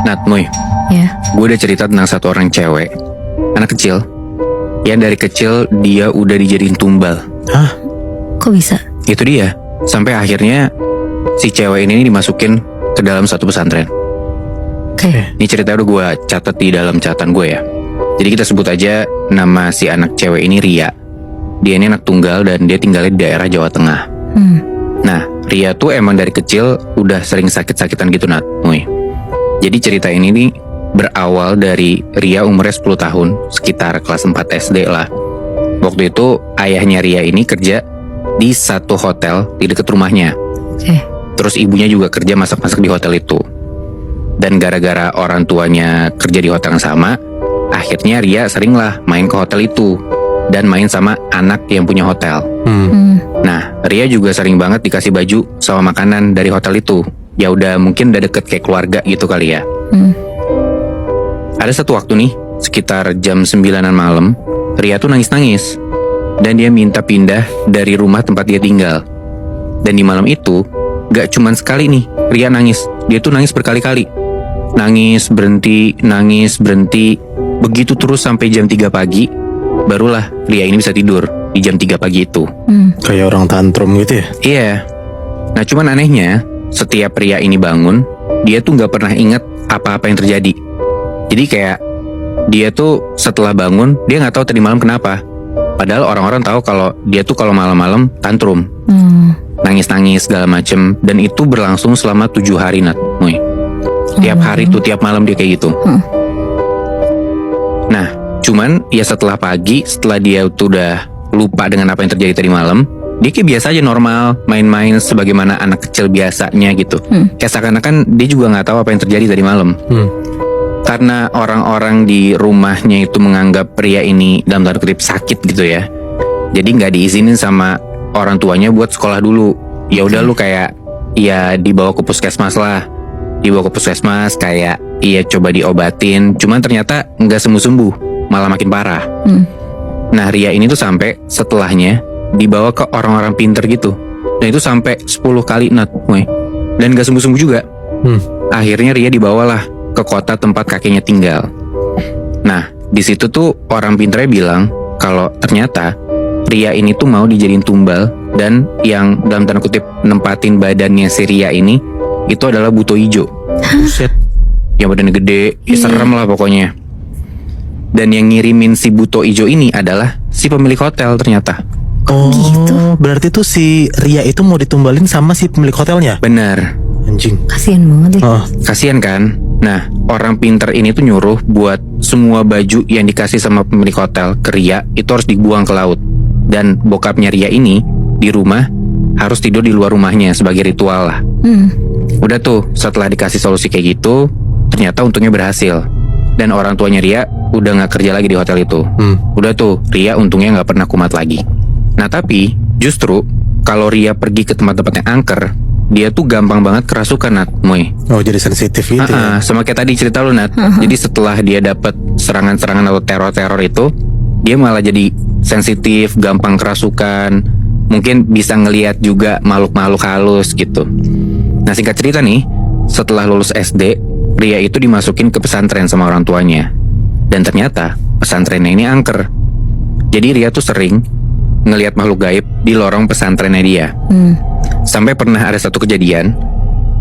Nat, Moy, Ya. gue udah cerita tentang satu orang cewek, anak kecil, yang dari kecil dia udah dijadiin tumbal. Hah? Kok bisa? Itu dia, sampai akhirnya si cewek ini dimasukin ke dalam satu pesantren. Oke. Ini cerita udah gue catat di dalam catatan gue ya. Jadi kita sebut aja nama si anak cewek ini Ria. Dia ini anak tunggal dan dia tinggalnya di daerah Jawa Tengah. Nah, Ria tuh emang dari kecil udah sering sakit-sakitan gitu, Nat, Moy. Jadi cerita ini nih berawal dari Ria umurnya 10 tahun, sekitar kelas 4 SD lah. Waktu itu ayahnya Ria ini kerja di satu hotel di dekat rumahnya. Oke. Terus ibunya juga kerja masak-masak di hotel itu. Dan gara-gara orang tuanya kerja di hotel yang sama, akhirnya Ria sering lah main ke hotel itu dan main sama anak yang punya hotel. Nah, Ria juga sering banget dikasih baju sama makanan dari hotel itu. Ya udah mungkin udah deket kayak keluarga gitu kali ya. Ada satu waktu nih, sekitar jam 9-an malam, Ria tuh nangis-nangis. Dan dia minta pindah dari rumah tempat dia tinggal. Dan di malam itu, gak cuman sekali nih, Ria nangis. Dia tuh nangis berkali-kali. Nangis, berhenti, begitu terus sampai jam 3 pagi, barulah Ria ini bisa tidur di jam 3 pagi itu. Kayak orang tantrum gitu ya? Iya. Nah cuman anehnya, setiap Ria ini bangun, dia tuh gak pernah inget apa-apa yang terjadi. Jadi kayak dia tuh setelah bangun, dia gak tahu tadi malam kenapa. Padahal orang-orang tahu kalau dia tuh kalau malam-malam tantrum, nangis-nangis segala macem, dan itu berlangsung selama 7 hari, Nat, Moy. Tiap hari tuh, tiap malam dia kayak gitu. Nah, cuman ya setelah pagi, setelah dia tuh udah lupa dengan apa yang terjadi tadi malam, dia kayak biasa aja normal, main-main sebagaimana anak kecil biasanya gitu. Kayak seakan-akan dia juga nggak tahu apa yang terjadi tadi malam. Karena orang-orang di rumahnya itu menganggap pria ini dalam tanda kutip sakit gitu ya. Jadi nggak diizinin sama orang tuanya buat sekolah dulu. Ya udah lu kayak ya dibawa ke puskesmas lah. Dibawa ke puskesmas kayak iya coba diobatin. Cuman ternyata nggak sembuh-sembuh, malah makin parah. Nah Ria ini tuh sampai setelahnya dibawa ke orang-orang pinter gitu. Dan itu sampai 10 kali, Nat, Moy. Dan gak sembuh-sembuh juga. Akhirnya Ria dibawalah ke kota tempat kakeknya tinggal. Nah, di situ tuh orang pinternya bilang kalau ternyata Ria ini tuh mau dijadiin tumbal, dan yang dalam tanda kutip nempatin badannya si Ria ini itu adalah buto ijo. Buset. Yang badannya gede, ya serem lah pokoknya. Dan yang ngirimin si buto ijo ini adalah si pemilik hotel ternyata. Oh, gitu? berarti tuh si Ria itu mau ditumbalin sama si pemilik hotelnya? Bener. Anjing. Kasian banget ya. Oh, Kasian kan? Nah, orang pinter ini tuh nyuruh buat semua baju yang dikasih sama pemilik hotel ke Ria itu harus dibuang ke laut. Dan bokapnya Ria ini di rumah harus tidur di luar rumahnya sebagai ritual lah. Udah tuh, setelah dikasih solusi kayak gitu, ternyata untungnya berhasil. Dan orang tuanya Ria udah gak kerja lagi di hotel itu. Udah tuh, Ria untungnya gak pernah kumat lagi. Nah tapi, justru kalau Ria pergi ke tempat-tempat yang angker, dia tuh gampang banget kerasukan, Nat, Moy. oh jadi sensitif gitu ya? Sama kayak tadi cerita lu, Nat. Jadi setelah dia dapat serangan-serangan atau teror-teror itu, dia malah jadi sensitif, gampang kerasukan, mungkin bisa ngelihat juga makhluk-makhluk halus gitu. Nah singkat cerita nih, setelah lulus SD, Ria itu dimasukin ke pesantren sama orang tuanya. Dan ternyata pesantrennya ini angker. Jadi Ria tuh sering ngelihat makhluk gaib di lorong pesantrennya dia. Sampai pernah ada satu kejadian,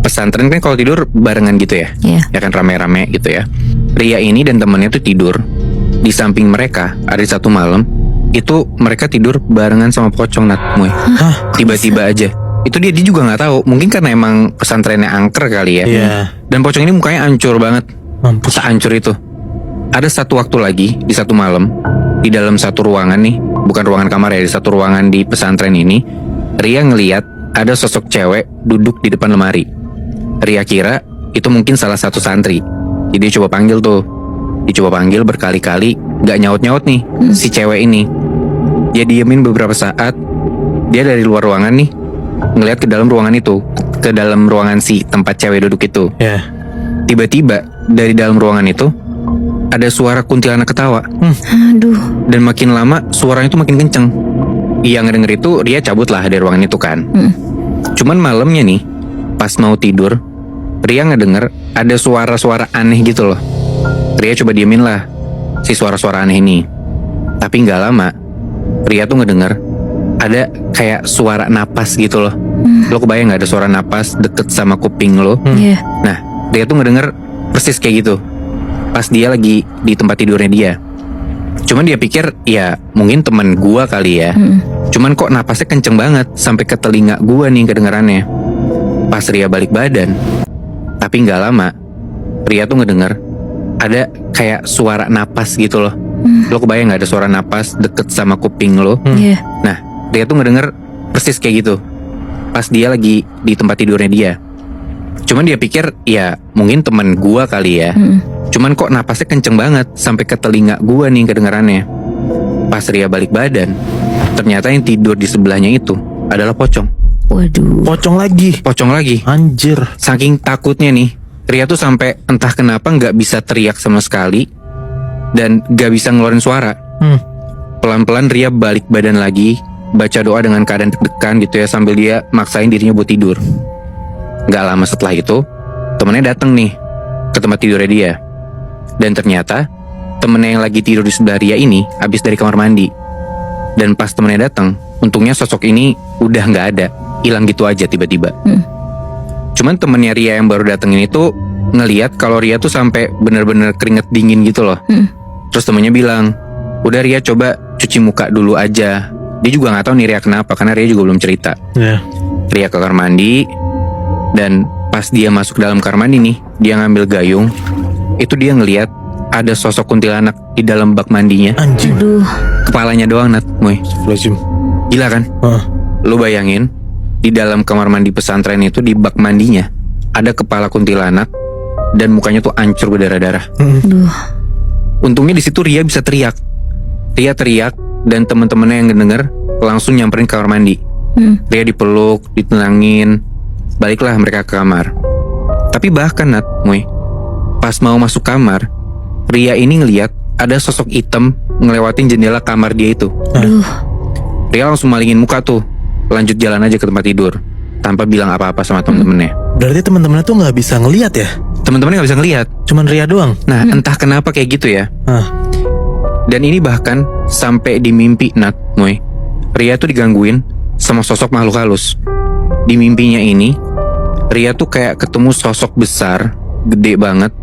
pesantren kan kalau tidur barengan gitu ya, ya kan rame-rame gitu ya. Ria ini dan temannya tuh tidur di samping mereka. Ada satu malam itu mereka tidur barengan sama pocong, Nat, Moy. Tiba-tiba aja itu dia juga nggak tahu, mungkin karena emang pesantrennya angker kali ya. Dan pocong ini mukanya hancur banget. Mampus. Hancur itu. Ada satu waktu lagi di satu malam, di dalam satu ruangan nih, bukan ruangan kamar ya, di satu ruangan di pesantren ini, Ria ngeliat ada sosok cewek duduk di depan lemari. Ria kira itu mungkin salah satu santri. Jadi dia coba panggil tuh. Dicoba panggil berkali-kali, gak nyaut-nyaut nih si cewek ini. Dia diemin beberapa saat. Dia dari luar ruangan nih ngeliat ke dalam ruangan itu, ke dalam ruangan si tempat cewek duduk itu. Tiba-tiba dari dalam ruangan itu ada suara kuntilanak ketawa. Aduh. Dan makin lama suaranya itu makin kenceng. Yang ngedenger itu Ria cabut lah dari ruangan itu kan. Cuman malamnya nih, pas mau tidur, Ria ngedenger ada suara-suara aneh gitu loh. Ria coba diemin lah si suara-suara aneh ini. Tapi gak lama Ria tuh ngedenger ada kayak suara napas gitu loh. Lo kebayang gak ada suara napas deket sama kuping lo? Iya. Nah, Ria tuh ngedenger persis kayak gitu pas dia lagi di tempat tidurnya dia. Cuman dia pikir ya mungkin temen gua kali ya. Cuman kok napasnya kenceng banget sampai ke telinga gua nih kedengarannya. Pas Ria balik badan, tapi gak lama Ria tuh ngedenger ada kayak suara napas gitu loh. Lo kebayang gak ada suara napas deket sama kuping lo? Iya. Nah, dia tuh ngedenger persis kayak gitu pas dia lagi di tempat tidurnya dia. Cuman dia pikir ya mungkin temen gua kali ya. Cuman kok napasnya kenceng banget sampai ke telinga gua nih kedengarannya. Pas Ria balik badan, ternyata yang tidur di sebelahnya itu adalah pocong. Waduh. Pocong lagi. Anjir. Saking takutnya nih, Ria tuh sampai entah kenapa nggak bisa teriak sama sekali dan nggak bisa ngeluarin suara. Pelan-pelan Ria balik badan lagi, baca doa dengan keadaan deg-degan gitu ya, sambil dia maksain dirinya buat tidur. Gak lama setelah itu, temennya datang nih ke tempat tidurnya dia. Dan ternyata temennya yang lagi tidur di sebelah Ria ini habis dari kamar mandi. Dan pas temennya datang, untungnya sosok ini udah gak ada, hilang gitu aja tiba-tiba. Cuman temennya Ria yang baru datang ini tuh ngeliat kalau Ria tuh sampai bener-bener keringet dingin gitu loh. Terus temennya bilang, udah Ria coba cuci muka dulu aja. Dia juga gak tahu nih Ria kenapa, karena Ria juga belum cerita. Ria ke kamar mandi, dan pas dia masuk dalam kamar mandi nih, dia ngambil gayung. Itu dia ngeliat ada sosok kuntilanak di dalam bak mandinya. Anjing. Aduh. Kepalanya doang Nat, Moy. Gila kan? Lu bayangin, di dalam kamar mandi pesantren itu, di bak mandinya ada kepala kuntilanak dan mukanya tuh hancur berdarah-darah. Aduh. Untungnya di situ Ria bisa teriak. Ria teriak dan teman-temannya yang ngedenger langsung nyamperin ke kamar mandi. Ria dipeluk, ditenangin. Baliklah mereka ke kamar. Tapi bahkan Nat, Moy, pas mau masuk kamar, Ria ini ngeliat ada sosok hitam ngelewatin jendela kamar dia itu. Aduh. Ria langsung malingin muka tuh, lanjut jalan aja ke tempat tidur tanpa bilang apa-apa sama temen-temennya. Berarti teman-temannya tuh nggak bisa ngelihat ya? Temen-temennya gak bisa ngeliat. Cuman Ria doang. Nah, entah kenapa kayak gitu ya. Dan ini bahkan sampai di mimpi Nat, Moy, Ria tuh digangguin sama sosok makhluk halus. Di mimpinya ini, Ria tuh kayak ketemu sosok besar, gede banget,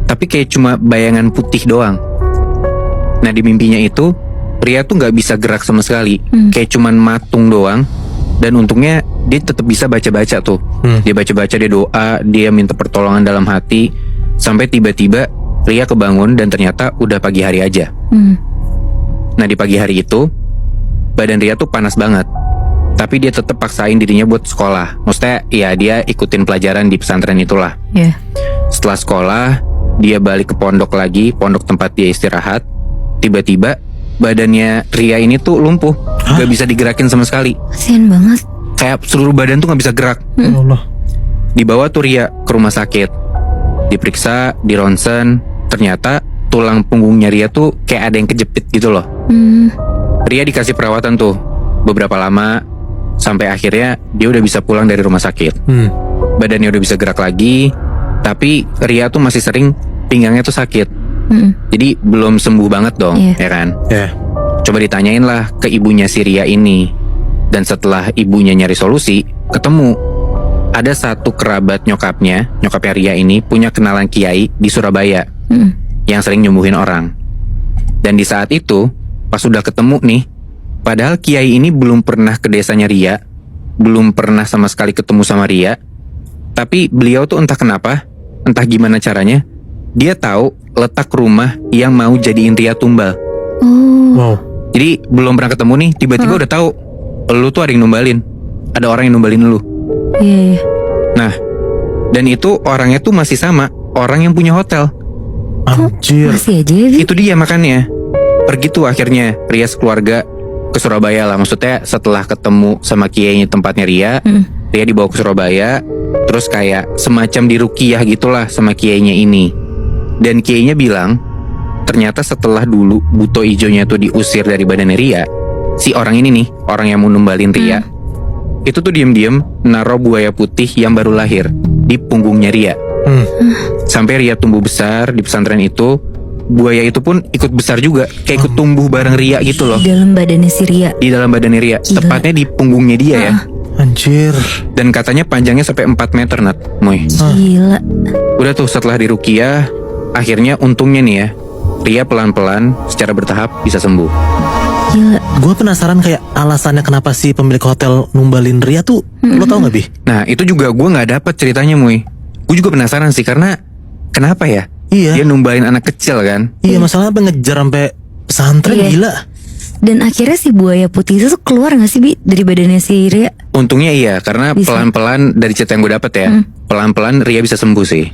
tapi kayak cuma bayangan putih doang. Nah, di mimpinya itu Ria tuh gak bisa gerak sama sekali, kayak cuman matung doang. Dan untungnya dia tetap bisa baca-baca tuh. Dia baca-baca, dia doa, dia minta pertolongan dalam hati. Sampai tiba-tiba Ria kebangun dan ternyata udah pagi hari aja. Nah, di pagi hari itu badan Ria tuh panas banget, tapi dia tetap paksain dirinya buat sekolah. Maksudnya ya dia ikutin pelajaran di pesantren itulah. Setelah sekolah, dia balik ke pondok lagi, pondok tempat dia istirahat. Tiba-tiba badannya Ria ini tuh lumpuh, gak bisa digerakin sama sekali. Kasian banget. Kayak seluruh badan tuh gak bisa gerak. Allah. Dibawa tuh Ria ke rumah sakit, diperiksa, di ronsen. Ternyata tulang punggungnya Ria tuh kayak ada yang kejepit gitu loh. Ria dikasih perawatan tuh beberapa lama, sampai akhirnya dia udah bisa pulang dari rumah sakit. Badannya udah bisa gerak lagi, tapi Ria tuh masih sering pinggangnya tuh sakit. Jadi belum sembuh banget dong, ya kan? Coba ditanyain lah ke ibunya si Ria ini. Dan setelah ibunya nyari solusi, ketemu ada satu kerabat nyokapnya Ria ini punya kenalan kiai di Surabaya yang sering nyembuhin orang. Dan di saat itu, pas udah ketemu nih, padahal kiai ini belum pernah ke desanya Ria, belum pernah sama sekali ketemu sama Ria, tapi beliau tuh entah kenapa, entah gimana caranya, dia tahu letak rumah yang mau jadiin Ria tumbal. Wow. Jadi belum pernah ketemu nih, tiba-tiba udah tahu lu tuh ada yang numbalin, ada orang yang numbalin lu. Nah, dan itu orangnya tuh masih sama orang yang punya hotel. Anjir. Masih aja ya, Vi? Itu dia makanya pergi tuh akhirnya Ria sekeluarga ke Surabaya lah. Maksudnya setelah ketemu sama kiainya tempatnya Ria, Ria dibawa ke Surabaya. Terus kayak semacam diruqyah gitulah sama kiainya ini. Dan kiainya bilang, ternyata setelah dulu buto ijonya tuh diusir dari badan Ria, si orang ini nih, orang yang mau numbalin Ria, itu tuh diem-diem naruh buaya putih yang baru lahir di punggungnya Ria. Sampai Ria tumbuh besar di pesantren itu, buaya itu pun ikut besar juga, kayak ikut tumbuh bareng Ria gitu loh. Di dalam badannya si Ria. Di dalam badannya Ria, Gila. tepatnya di punggungnya dia ya. Anjir. Dan katanya panjangnya sampai 4 meter Nat, Moy. Gila. Udah tuh setelah diruqyah, akhirnya untungnya nih ya, Ria pelan-pelan secara bertahap bisa sembuh. Gila. Gue penasaran kayak alasannya kenapa si pemilik hotel numbalin Ria tuh. Lo tau gak, Bi? Nah itu juga gue gak dapet ceritanya Moy. Gue juga penasaran sih karena kenapa ya? Iya. Dia numbalin anak kecil kan. Iya, masalahnya apa ngejar sampai pesantren, Iya. gila. Dan akhirnya si buaya putih itu tuh keluar gak sih, Bi? Dari badannya si Ria. Untungnya iya, karena Bisa. pelan-pelan dari cerita yang gue dapet ya, pelan-pelan Ria bisa sembuh sih.